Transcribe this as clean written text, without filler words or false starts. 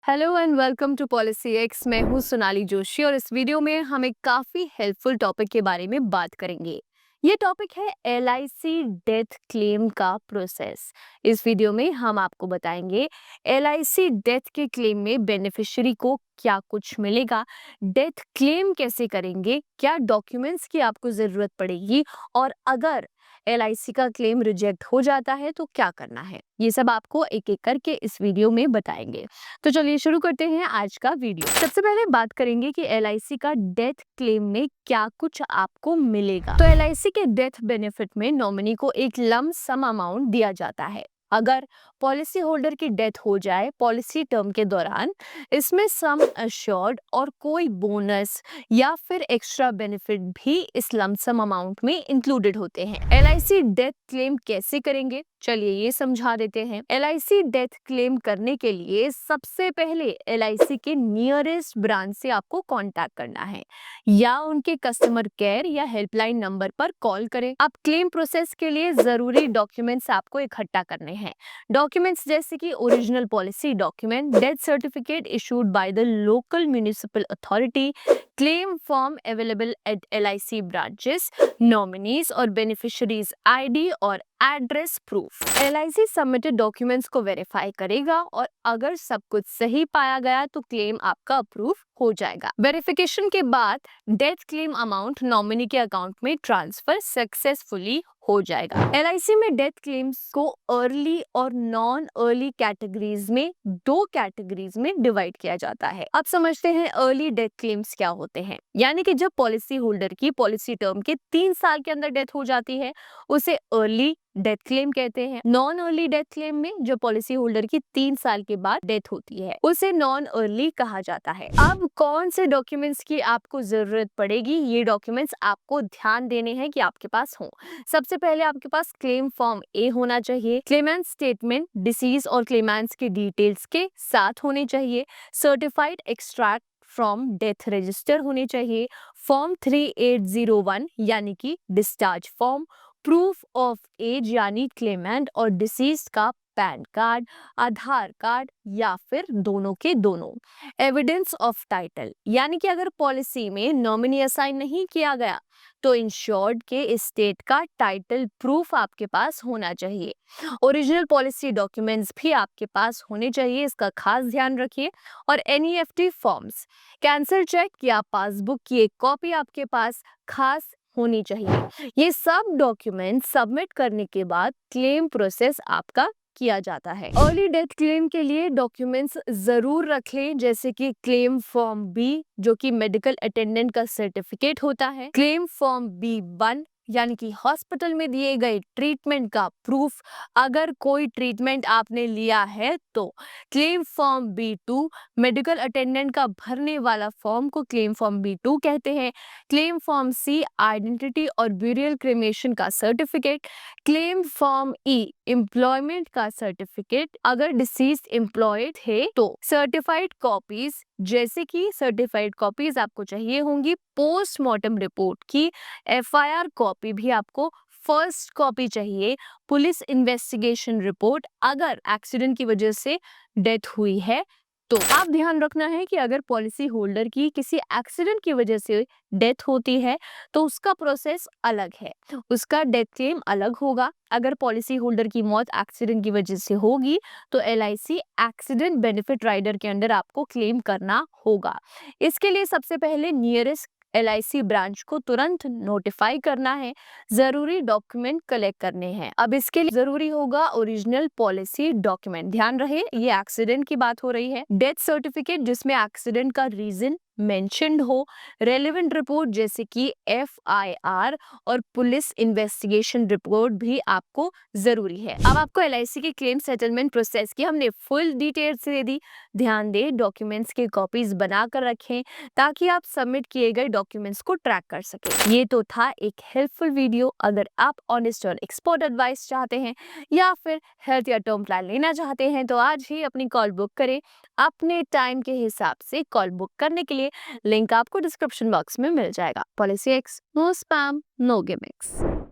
Hello and welcome to policy x. मैं हूँ सोनाली जोशी और इस वीडियो में हम एक काफ़ी हेल्पफुल टॉपिक के बारे में बात करेंगे। ये टॉपिक है एलआईसी डेथ क्लेम का प्रोसेस। इस वीडियो में हम आपको बताएंगे एलआईसी डेथ के क्लेम में बेनिफिशियरी को क्या कुछ मिलेगा, डेथ क्लेम कैसे करेंगे, क्या डॉक्यूमेंट्स की आपको ज़रूरत पड़ेगी और अगर एलआईसी का क्लेम रिजेक्ट हो जाता है तो क्या करना है। ये सब आपको एक एक करके इस वीडियो में बताएंगे। तो चलिए शुरू करते हैं आज का वीडियो। सबसे पहले बात करेंगे कि एलआईसी का डेथ क्लेम में क्या कुछ आपको मिलेगा। तो एलआईसी के डेथ बेनिफिट में नॉमिनी को एक लम सम अमाउंट दिया जाता है अगर पॉलिसी होल्डर की डेथ हो जाए पॉलिसी टर्म के दौरान। इसमें सम अश्योर्ड और कोई बोनस या फिर एक्स्ट्रा बेनिफिट भी इस लमसम अमाउंट में इंक्लूडेड होते हैं। एलआईसी डेथ क्लेम कैसे करेंगे, चलिए ये समझा देते हैं। एलआईसी डेथ क्लेम करने के लिए सबसे पहले एलआईसी के नियरेस्ट ब्रांच से आपको कांटेक्ट करना है या उनके कस्टमर केयर या हेल्पलाइन नंबर पर कॉल करें। अब क्लेम प्रोसेस के लिए जरूरी डॉक्यूमेंट्स आपको इकट्ठा करने हैं। डॉक्यूमेंट्स जैसे कि original policy document, death certificate issued by the local municipal authority, claim form available at LIC branches, nominees और बेनिफिशियरीज आईडी और address proof. LIC submitted documents को वेरीफाई करेगा और अगर सब कुछ सही पाया गया तो क्लेम आपका अप्रूव हो जाएगा। वेरिफिकेशन के बाद डेथ क्लेम अमाउंट नॉमिनी के अकाउंट में ट्रांसफर सक्सेसफुली हो जाएगा। एलआईसी में डेथ क्लेम्स को अर्ली और नॉन अर्ली कैटेगरीज में दो कैटेगरीज में डिवाइड किया जाता है। अब समझते हैं अर्ली डेथ क्लेम्स क्या होते हैं। यानी कि जब पॉलिसी होल्डर की पॉलिसी टर्म के 3 साल के अंदर डेथ हो जाती है उसे अर्ली डेथ क्लेम कहते हैं। नॉन अर्ली डेथ क्लेम में जो पॉलिसी होल्डर की 3 साल के बाद डेथ होती है उसे नॉन अर्ली कहा जाता है। अब कौन से डॉक्यूमेंट्स की आपको जरूरत पड़ेगी, ये डॉक्यूमेंट्स आपको ध्यान देने हैं कि आपके पास हो। सबसे पहले आपके पास क्लेम फॉर्म ए होना चाहिए, क्लेमेंट स्टेटमेंट डिसीज और क्लेमेंट्स के डिटेल्स के साथ होने चाहिए, certified extract from death register होने चाहिए, फॉर्म 3801 यानी कि discharge form, proof of age यानी क्लेमेंट और डिसीज का पैन कार्ड, आधार कार्ड या फिर दोनों के दोनों, एविडेंस ऑफ टाइटल यानी कि अगर पॉलिसी में नॉमिनी असाइन नहीं किया गया तो इंश्योर्ड के एस्टेट का टाइटल प्रूफ आपके पास होना चाहिए। ओरिजिनल पॉलिसी डॉक्यूमेंट्स भी आपके पास होने चाहिए, इसका खास ध्यान रखिए। और एनईएफटी फॉर्म्स, कैंसिल चेक या पासबुक की एक कॉपी आपके पास खास होनी चाहिए। ये सब डॉक्यूमेंट सबमिट करने के बाद क्लेम प्रोसेस आपका किया जाता है। अर्ली डेथ क्लेम के लिए डॉक्यूमेंट्स जरूर रख लें जैसे कि क्लेम फॉर्म बी जो कि मेडिकल अटेंडेंट का सर्टिफिकेट होता है, क्लेम फॉर्म B1 यानी कि हॉस्पिटल में दिए गए ट्रीटमेंट का प्रूफ अगर कोई ट्रीटमेंट आपने लिया है तो, claim form B2 medical attendant का भरने वाला फॉर्म को क्लेम फॉर्म B2 कहते हैं, क्लेम फॉर्म C आइडेंटिटी और ब्यूरियल क्रेमेशन का certificate, claim form E employment का सर्टिफिकेट अगर डिसीज एम्प्लॉयड है तो, सर्टिफाइड कॉपीज जैसे कि सर्टिफाइड कॉपीज आपको चाहिए होंगी पोस्टमार्टम रिपोर्ट की, एफआईआर कॉपी भी आपको फर्स्ट कॉपी चाहिए, पुलिस इन्वेस्टिगेशन रिपोर्ट अगर एक्सीडेंट की वजह से डेथ हुई है तो। आप ध्यान रखना है कि अगर पॉलिसी होल्डर की किसी एक्सीडेंट की वजह से डेथ होती है तो उसका प्रोसेस अलग है, उसका डेथ क्लेम अलग होगा। अगर पॉलिसी होल्डर की मौत एक्सीडेंट की वजह से होगी तो एलआईसी एक्सीडेंट बेनिफिट राइडर के अंडर आपको क्लेम करना होगा। इसके लिए सबसे पहले नियरेस्ट एलआईसी ब्रांच को तुरंत नोटिफाई करना है, जरूरी डॉक्यूमेंट कलेक्ट करने हैं। अब इसके लिए जरूरी होगा ओरिजिनल पॉलिसी डॉक्यूमेंट। ध्यान रहे ये एक्सीडेंट की बात हो रही है, डेथ सर्टिफिकेट जिसमें एक्सीडेंट का रीजन मेंशन्ड हो, रेलेवेंट रिपोर्ट जैसे कि एफआईआर और पुलिस इन्वेस्टिगेशन रिपोर्ट भी आपको जरूरी है। अब आपको एलआईसी के क्लेम सेटलमेंट प्रोसेस की हमने फुल डिटेल्स दे दी। ध्यान दें डॉक्यूमेंट्स के कॉपीज बनाकर रखें ताकि आप सबमिट किए गए डॉक्यूमेंट्स को ट्रैक कर सकें। ये तो था एक हेल्पफुल वीडियो। अगर आप ऑनेस्ट और एक्सपर्ट एडवाइस चाहते हैं या फिर हेल्थ या टर्म प्लान लेना चाहते हैं तो आज ही अपनी कॉल बुक करें। अपने टाइम के हिसाब से कॉल बुक करने के लिए लिंक आपको डिस्क्रिप्शन बॉक्स में मिल जाएगा। Policy x, no spam, no gimmicks.